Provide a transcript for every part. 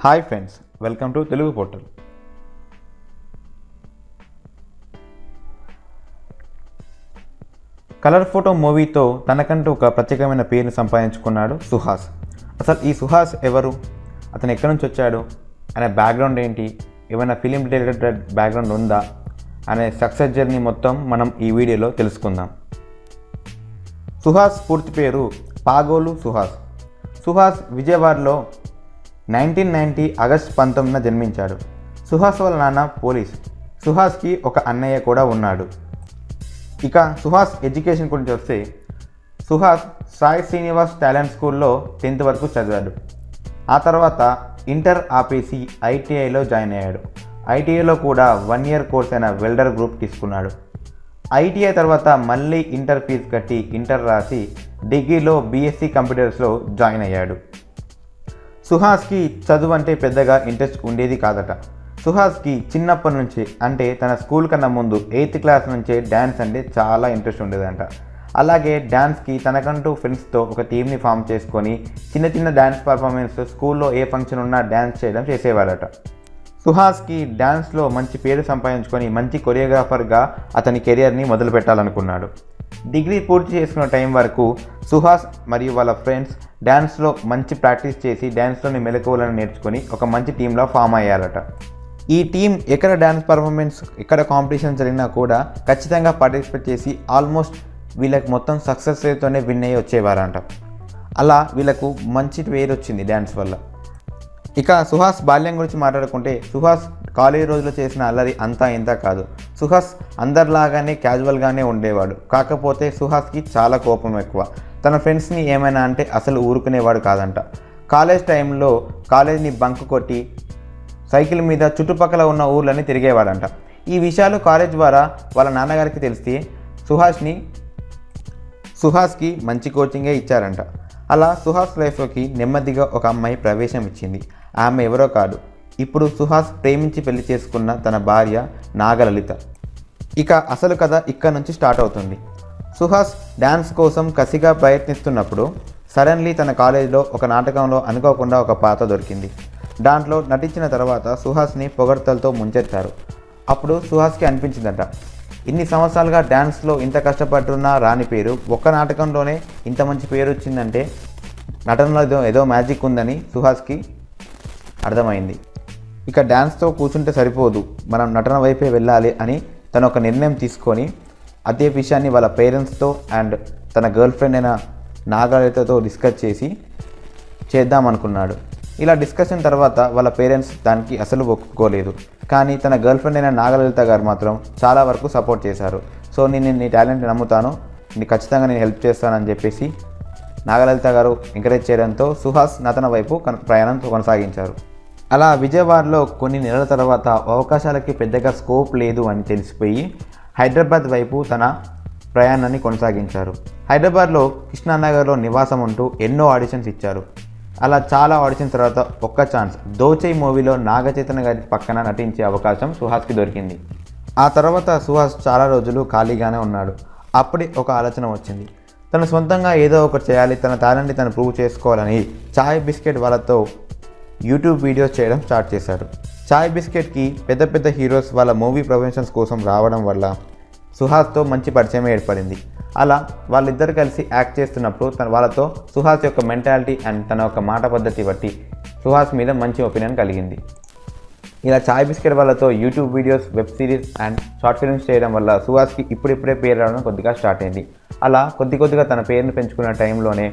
Hi friends, welcome to Telugu portal. Colour photo మూవీతో తనకంటూ ఒక ప్రత్యేకమైన పేరుని సంపాదించుకున్నాడు సుహాస్. అసలు ఈ సుహాస్ ఎవరు, అతను ఎక్కడి నుంచి వచ్చాడు, అనే బ్యాక్గ్రౌండ్ ఏంటి, ఏమైనా ఫిలిం రిలేటెడ్ బ్యాక్గ్రౌండ్ ఉందా అనే సక్సెస్ జర్నీ మొత్తం మనం ఈ వీడియోలో తెలుసుకుందాం. సుహాస్ పూర్తి పేరు పాగోలు సుహాస్. సుహాస్ విజయవాడలో 1990 ఆగస్టు 19న జన్మించాడు. సుహాస్ వాళ్ళ నాన్న పోలీస్. సుహాస్కి ఒక అన్నయ్య కూడా ఉన్నాడు. ఇక సుహాస్ ఎడ్యుకేషన్ గురించి వస్తే, సుహాస్ సాయి శ్రీనివాస్ టాలెంట్ స్కూల్లో 10th వరకు చదివాడు. ఆ తర్వాత ఇంటర్ ఆపేసి ఐటీఐలో జాయిన్ అయ్యాడు. ఐటీఐలో కూడా 1 year కోర్స్ అయిన వెల్డర్ గ్రూప్ తీసుకున్నాడు. ఐటీఐ తర్వాత మళ్ళీ ఇంటర్ ఫీజు కట్టి ఇంటర్ రాసి డిగ్రీలో బీఎస్సీ కంప్యూటర్స్లో జాయిన్ అయ్యాడు. సుహాస్కి చదువు అంటే పెద్దగా ఇంట్రెస్ట్ ఉండేది కాదట. సుహాస్కి చిన్నప్పటి నుంచి, అంటే తన స్కూల్ కన్నా ముందు 8th క్లాస్ నుంచే డ్యాన్స్ అంటే చాలా ఇంట్రెస్ట్ ఉండేదంట. అలాగే డ్యాన్స్కి తనకంటూ ఫ్రెండ్స్తో ఒక టీమ్ని ఫామ్ చేసుకొని చిన్న చిన్న డ్యాన్స్ పర్ఫార్మెన్స్ స్కూల్లో ఏ ఫంక్షన్ ఉన్నా డ్యాన్స్ చేయడం చేసేవారట. సుహాస్కి డ్యాన్స్లో మంచి పేరు సంపాదించుకొని మంచి కొరియోగ్రాఫర్గా అతని కెరియర్ని మొదలు పెట్టాలనుకున్నాడు. డిగ్రీ పూర్తి చేసుకున్న టైం వరకు సుహాస్ మరియు వాళ్ళ ఫ్రెండ్స్ డ్యాన్స్లో మంచి ప్రాక్టీస్ చేసి డ్యాన్స్లోని మెలకువలను నేర్చుకొని ఒక మంచి టీంలో ఫామ్ అయ్యారట. ఈ టీం ఎక్కడ డ్యాన్స్ పర్ఫార్మెన్స్, ఎక్కడ కాంపిటీషన్ జరిగినా కూడా ఖచ్చితంగా పార్టిసిపేట్ చేసి ఆల్మోస్ట్ వీళ్ళకి మొత్తం సక్సెస్ రేట్తోనే విన్ అయ్యి వచ్చేవారంట. అలా వీళ్ళకు మంచి పేరు వచ్చింది డ్యాన్స్ వల్ల. ఇక సుహాస్ బాల్యం గురించి మాట్లాడుకుంటే, సుహాస్ కాలేజీ రోజుల్లో చేసిన అల్లరి అంతా ఇంత కాదు. సుహాస్ అందరిలాగానే క్యాజువల్గానే ఉండేవాడు. కాకపోతే సుహాస్కి చాలా కోపం ఎక్కువ. తన ఫ్రెండ్స్ని ఏమైనా అంటే అసలు ఊరుకునేవాడు కాదంట. కాలేజ్ టైంలో కాలేజీని బంక్ కొట్టి సైకిల్ మీద చుట్టుపక్కల ఉన్న ఊర్లన్నీ తిరిగేవాడంట. ఈ విషయాలు కాలేజ్ ద్వారా వాళ్ళ నాన్నగారికి తెలిసి సుహాస్కి మంచి కోచింగే ఇచ్చారంట. అలా సుహాస్ లైఫ్లోకి నెమ్మదిగా ఒక అమ్మాయి ప్రవేశం ఇచ్చింది. ఆమె ఎవరో కాదు, ఇప్పుడు సుహాస్ ప్రేమించి పెళ్లి చేసుకున్న తన భార్య నాగలలిత. ఇక అసలు కథ ఇక్కడ నుంచి స్టార్ట్ అవుతుంది. సుహాస్ డ్యాన్స్ కోసం కసిగా ప్రయత్నిస్తున్నప్పుడు సడన్లీ తన కాలేజీలో ఒక నాటకంలో అనుకోకుండా ఒక పాత్ర దొరికింది. దాంట్లో నటించిన తర్వాత సుహాస్ని పొగడ్తలతో ముంచెత్తారు. అప్పుడు సుహాస్కి అనిపించిందట, ఇన్ని సంవత్సరాలుగా డ్యాన్స్లో ఇంత కష్టపడుతున్నా రాని పేరు ఒక్క నాటకంలోనే ఇంత మంచి పేరు వచ్చిందంటే నటనలో ఏదో మ్యాజిక్ ఉందని సుహాస్కి అర్థమైంది. ఇక డ్యాన్స్తో కూర్చుంటే సరిపోదు, మనం నటన వైపే వెళ్ళాలి అని తను ఒక నిర్ణయం తీసుకొని అదే విషయాన్ని వాళ్ళ పేరెంట్స్తో అండ్ తన గర్ల్ ఫ్రెండ్ అయిన నాగలలితతో డిస్కస్ చేసి చేద్దామనుకున్నాడు. ఇలా డిస్కషన్ తర్వాత వాళ్ళ పేరెంట్స్ దానికి అసలు ఒప్పుకోలేదు. కానీ తన గర్ల్ ఫ్రెండ్ అయిన నాగలలిత గారు మాత్రం చాలా వరకు సపోర్ట్ చేశారు. సో నేను నీ టాలెంట్ని నమ్ముతాను, నీకు ఖచ్చితంగా నేను హెల్ప్ చేస్తానని చెప్పేసి నాగలలిత గారు ఎంకరేజ్ చేయడంతో సుహాస్ నటన వైపు ప్రయాణం కొనసాగించారు. అలా విజయవాడలో కొన్ని నెలల తర్వాత అవకాశాలకి పెద్దగా స్కోప్ లేదు అని తెలిసిపోయి హైదరాబాద్ వైపు తన ప్రయాణాన్ని కొనసాగించారు. హైదరాబాద్లో కృష్ణానగర్లో నివాసం ఉంటూ ఎన్నో ఆడిషన్స్ ఇచ్చారు. అలా చాలా ఆడిషన్స్ తర్వాత ఒక్క ఛాన్స్ దోచేయ్ మూవీలో నాగచైతన్య గారి పక్కన నటించే అవకాశం సుహాస్కి దొరికింది. ఆ తర్వాత సుహాస్ చాలా రోజులు ఖాళీగానే ఉన్నాడు. అప్పుడే ఒక ఆలోచన వచ్చింది. తను సొంతంగా ఏదో ఒకటి చేయాలి, తన టాలెంట్ని తను ప్రూవ్ చేసుకోవాలని చాయ్ బిస్కెట్ వాళ్ళతో యూట్యూబ్ వీడియోస్ చేయడం స్టార్ట్ చేశాడు. చాయ్ బిస్కెట్కి పెద్ద పెద్ద హీరోస్ వాళ్ళ మూవీ ప్రమోషన్స్ కోసం రావడం వల్ల సుహాస్తో మంచి పరిచయం ఏర్పడింది. అలా వాళ్ళిద్దరు కలిసి యాక్ట్ చేస్తున్నప్పుడు వాళ్ళతో సుహాస్ యొక్క మెంటాలిటీ అండ్ తన యొక్క మాట పద్ధతి బట్టి సుహాస్ మీద మంచి ఒపీనియన్ కలిగింది. ఇలా చాయ్ బిస్కెట్ వాళ్ళతో YouTube videos, web series and short films చేయడం వల్ల సుహాస్కి ఇప్పుడిప్పుడే పేరు రావడం కొద్దిగా స్టార్ట్ అయింది. అలా కొద్దిగా తన పేరును పెంచుకున్న టైంలోనే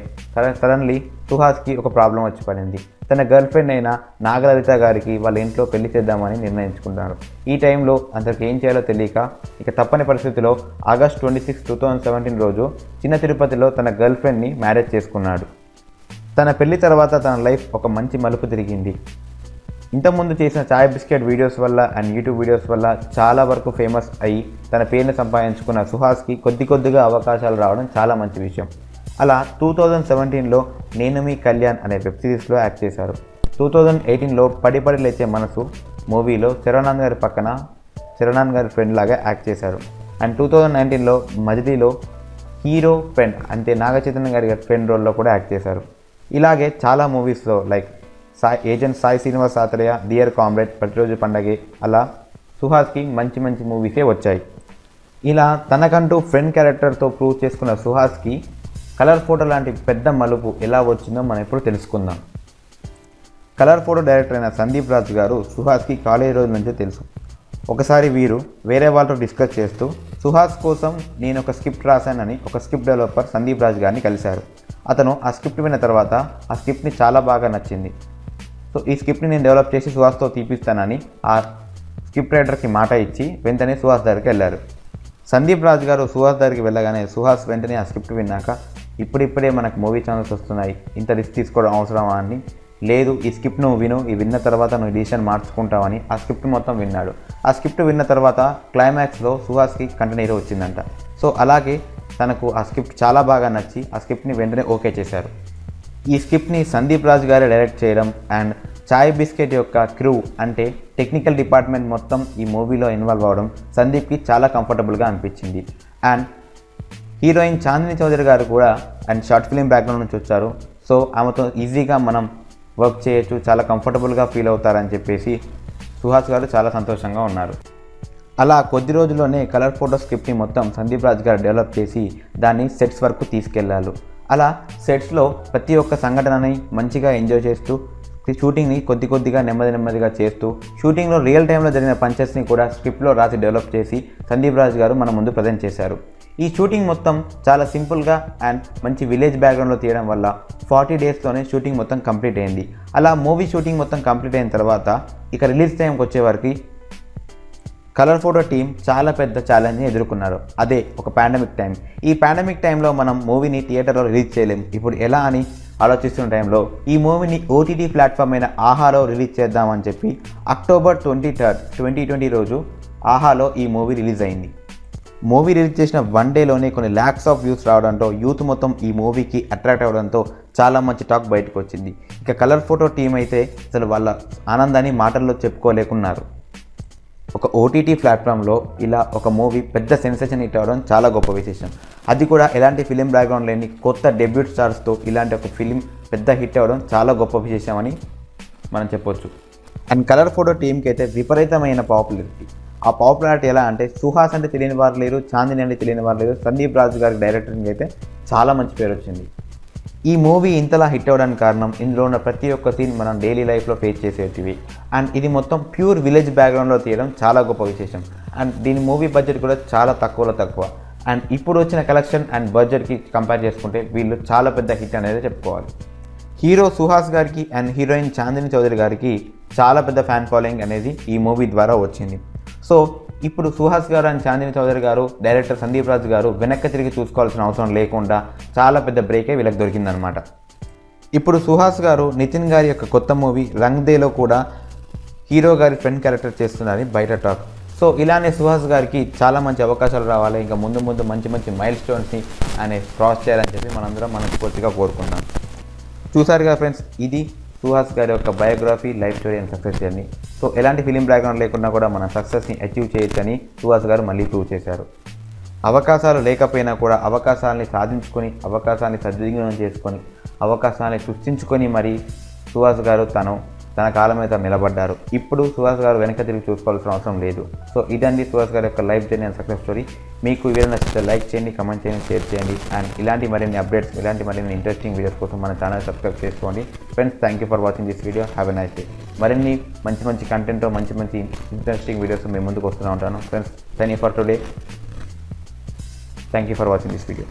సడన్లీ సుహాస్కి ఒక ప్రాబ్లం వచ్చి పడింది. తన గర్ల్ ఫ్రెండ్ అయిన నాగలలిత గారికి వాళ్ళ ఇంట్లో పెళ్లి చేద్దామని నిర్ణయించుకున్నారు. ఈ టైంలో అతనికి ఏం చేయాలో తెలియక ఇక తప్పని పరిస్థితిలో ఆగస్ట్ 26, 2017 రోజు చిన్న తిరుపతిలో తన గర్ల్ ఫ్రెండ్ని మ్యారేజ్ చేసుకున్నాడు. తన పెళ్లి తర్వాత తన లైఫ్ ఒక మంచి మలుపు తిరిగింది. ఇంతకుముందు చేసిన చాయ్ బిస్కెట్ వీడియోస్ వల్ల అండ్ యూట్యూబ్ వీడియోస్ వల్ల చాలా వరకు ఫేమస్ అయ్యి తన పేరుని సంపాదించుకున్న సుహాస్కి కొద్దిగా అవకాశాలు రావడం చాలా మంచి విషయం. అలా 2017లో నేను మీ కళ్యాణ్ అనే వెబ్ సిరీస్లో యాక్ట్ చేశారు. 2018లో పడి లేచే మనసు మూవీలో శరవణాన్ గారి పక్కన శరవణాన్ గారి ఫ్రెండ్ లాగా యాక్ట్ చేశారు. అండ్ 2019లో మజిలీలో హీరో ఫ్రెండ్ అంటే నాగచైతన్య గారి ఫ్రెండ్ రోల్లో కూడా యాక్ట్ చేశారు. ఇలాగే చాలా మూవీస్లో like agent Sai Srinivas Athreya, dear comrade, Prathiroju Pandage, అలా సుహాస్కి మంచి మంచి మూవీసే వచ్చాయి. ఇలా తనకంటూ ఫ్రెండ్ క్యారెక్టర్తో ప్రూవ్ చేసుకున్న సుహాస్కి కలర్ ఫోటో లాంటి పెద్ద మలుపు ఎలా వచ్చిందో మనం ఇప్పుడు తెలుసుకుందాం. కలర్ ఫోటో డైరెక్టర్ అయిన సందీప్ రాజ్ గారు సుహాస్కి కాలేజ్ రోజు నుంచే తెలుసు. ఒకసారి వీరు వేరే వాళ్ళతో డిస్కస్ చేస్తూ సుహాస్ కోసం నేను ఒక స్క్రిప్ట్ రాశానని ఒక స్క్రిప్ట్ డెవలపర్ సందీప్ రాజ్ గారిని కలిశారు. అతను ఆ స్క్రిప్ట్ విన్న తర్వాత ఆ స్క్రిప్ట్ని చాలా బాగా నచ్చింది. సో ఈ స్క్రిప్ట్ని నేను డెవలప్ చేసి సుహాస్తో తీపిస్తానని ఆ స్క్రిప్ట్ రైటర్కి మాట ఇచ్చి వెంటనే సుహాస్ దగ్గరికి వెళ్ళారు. సందీప్ రాజ్ గారు సుహాస్ దగ్గరికి వెళ్ళగానే సుహాస్ వెంటనే ఆ స్క్రిప్ట్ విన్నాక ఇప్పుడిప్పుడే మనకు మూవీ ఛానల్స్ వస్తున్నాయి, ఇంత రిస్క్ తీసుకోవడం అవసరమా అని, లేదు ఈ స్క్రిప్ట్ నువ్వు విను, ఈ విన్న తర్వాత నువ్వు డిసిషన్ మార్చుకుంటావని ఆ స్క్రిప్ట్ మొత్తం విన్నాడు. ఆ స్క్రిప్ట్ విన్న తర్వాత క్లైమాక్స్లో సుహాస్కి కంటిన్యూ వచ్చిందంట. సో అలాగే తనకు ఆ స్క్రిప్ట్ చాలా బాగా నచ్చి ఆ స్క్రిప్ట్ని వెంటనే ఓకే చేశారు. ఈ స్క్రిప్ట్ని సందీప్ రాజ్ గారే డైరెక్ట్ చేయడం అండ్ చాయ్ బిస్కెట్ యొక్క క్రూ అంటే టెక్నికల్ డిపార్ట్మెంట్ మొత్తం ఈ మూవీలో ఇన్వాల్వ్ అవ్వడం సందీప్కి చాలా కంఫర్టబుల్గా అనిపించింది. అండ్ హీరోయిన్ చాందిని చౌదరి గారు కూడా అండ్ షార్ట్ ఫిలిం బ్యాక్గ్రౌండ్ నుంచి వచ్చారు. సో ఆమెతో ఈజీగా మనం వర్క్ చేయొచ్చు, చాలా కంఫర్టబుల్గా ఫీల్ అవుతారని చెప్పేసి సుహాస్ గారు చాలా సంతోషంగా ఉన్నారు. అలా కొద్ది రోజుల్లోనే కలర్ ఫోటో స్క్రిప్ట్ని మొత్తం సందీప్ రాజ్ గారు డెవలప్ చేసి దాన్ని సెట్స్ వరకు తీసుకెళ్లారు. అలా సెట్స్లో ప్రతి ఒక్క సంఘటనని మంచిగా ఎంజాయ్ చేస్తూ షూటింగ్ని కొద్దిగా నెమ్మదిగా చేస్తూ షూటింగ్లో రియల్ టైంలో జరిగిన పంచెస్ని కూడా స్క్రిప్ట్లో రాసి డెవలప్ చేసి సందీప్ రాజ్ గారు మన ముందు ప్రజెంట్ చేశారు. ఈ షూటింగ్ మొత్తం చాలా సింపుల్గా అండ్ మంచి విలేజ్ బ్యాక్గ్రౌండ్లో తీయడం వల్ల 40 డేస్లోనే షూటింగ్ మొత్తం కంప్లీట్ అయింది. అలా మూవీ షూటింగ్ మొత్తం కంప్లీట్ అయిన తర్వాత ఇక రిలీజ్ టైంకి వచ్చేవరకు కలర్ ఫోటో టీం చాలా పెద్ద ఛాలెంజ్ని ఎదుర్కొన్నారు. అదే ఒక పాండమిక్ టైం. ఈ పాండమిక్ టైంలో మనం మూవీని థియేటర్లో రిలీజ్ చేయలేం. ఇప్పుడు ఎలా అని ఆలోచిస్తున్న టైంలో ఈ మూవీని ఓటీటీ ప్లాట్ఫామ్ అయిన ఆహాలో రిలీజ్ చేద్దామని చెప్పి అక్టోబర్ 23, 2020 రోజు ఆహాలో ఈ మూవీ రిలీజ్ అయింది. మూవీ రిలీజ్ చేసిన 1 డేలోనే కొన్ని ల్యాక్స్ ఆఫ్ వ్యూస్ రావడంతో యూత్ మొత్తం ఈ మూవీకి అట్రాక్ట్ అవ్వడంతో చాలా మంచి టాక్ బయటకు వచ్చింది. ఇక కలర్ ఫోటో టీం అయితే అసలు వాళ్ళ ఆనందాన్ని మాటల్లో చెప్పుకోలేకున్నారు. ఒక ఓటీటీ ప్లాట్ఫామ్లో ఇలా ఒక మూవీ పెద్ద సెన్సేషన్ హిట్ అవ్వడం చాలా గొప్ప విశేషం. అది కూడా ఎలాంటి ఫిలిం బ్యాక్గ్రౌండ్ లేని కొత్త డెబ్యూట్ స్టార్స్తో ఇలాంటి ఒక ఫిలిం పెద్ద హిట్ అవ్వడం చాలా గొప్ప విశేషం అని మనం చెప్పొచ్చు. అండ్ కలర్ ఫోటో టీంకి అయితే విపరీతమైన పాపులారిటీ. ఆ పాపులారిటీ ఎలా అంటే సుహాస్ అంటే తెలియని వారు లేరు, చాందిని అంటే తెలియని వారు లేరు. సందీప్ రాజ్ గారి డైరెక్టర్కి అయితే చాలా మంచి పేరు వచ్చింది. ఈ మూవీ ఇంతలా హిట్ అవ్వడానికి కారణం ఇందులో ఉన్న ప్రతి ఒక్క సీన్ మనం డైలీ లైఫ్లో ఫేస్ చేసేటివి. అండ్ ఇది మొత్తం ప్యూర్ విలేజ్ బ్యాక్గ్రౌండ్లో తీయడం చాలా గొప్ప విశేషం. అండ్ దీని మూవీ బడ్జెట్ కూడా చాలా తక్కువ. అండ్ ఇప్పుడు వచ్చిన కలెక్షన్ అండ్ బడ్జెట్కి కంపేర్ చేసుకుంటే వీళ్ళు చాలా పెద్ద హిట్ అనేది చెప్పుకోవాలి. హీరో సుహాస్ గారికి అండ్ హీరోయిన్ చాందిని చౌదరి గారికి చాలా పెద్ద ఫ్యాన్ ఫాలోయింగ్ అనేది ఈ మూవీ ద్వారా వచ్చింది. సో ఇప్పుడు సుహాస్ గారు అండ్ చాందిని చౌదరి గారు, డైరెక్టర్ సందీప్ రాజ్ గారు వెనక్కి తిరిగి చూసుకోవాల్సిన అవసరం లేకుండా చాలా పెద్ద బ్రేకే వీళ్ళకి దొరికిందనమాట. ఇప్పుడు సుహాస్ గారు నితిన్ గారి యొక్క కొత్త మూవీ రంగ్ దేలో కూడా హీరో గారి ఫ్రెండ్ క్యారెక్టర్ చేస్తున్నారని బయట టాక్. సో ఇలానే సుహాస్ గారికి చాలా మంచి అవకాశాలు రావాలి, ఇంకా ముందు మంచి మైల్ స్టోన్స్ని ఆయన క్రాస్ చేయాలని చెప్పి మనందరం మనస్ఫూర్తిగా కోరుకుందాం. చూసారుగా ఫ్రెండ్స్, ఇది సుహాస్ గారి యొక్క biography, life story and success journey. So ఎలాంటి ఫిలిం బ్యాక్గ్రౌండ్ లేకున్నా కూడా మన సక్సెస్ని అచీవ్ చేయొచ్చని సుహాస్ గారు మళ్ళీ ప్రూవ్ చేశారు. అవకాశాలు లేకపోయినా కూడా అవకాశాలని సాధించుకొని, అవకాశాన్ని సద్వినియోగం చేసుకొని, అవకాశాన్ని సృష్టించుకొని మరి సుహాస్ గారు తన కాలం మీద నిలబడ్డారు. ఇప్పుడు సుహాస్ గారు వెనక తిరిగి చూసుకోవాల్సిన అవసరం లేదు. సో ఇదండి సుహాస్ గారి యొక్క life journey and success story. మీకు ఈ వీడియో నచ్చితే లైక్ చేయండి, కమెంట్ చేయండి, షేర్ చేయండి. అండ్ ఇలాంటి మరిన్ని అప్డేట్స్, ఇలాంటి మరిన్ని ఇంట్రెస్టింగ్ వీడియోస్ కోసం మన ఛానల్ సబ్స్క్రైబ్ చేసుకోండి. Friends, thank you for watching this video. Have a nice day. మరిన్ని మంచి కంటెంట్తో మంచి ఇంట్రెస్టింగ్ వీడియోస్ మేము ముందుకు వస్తూనే ఉంటాను. Friends, thank you for today. Thank you for watching this video.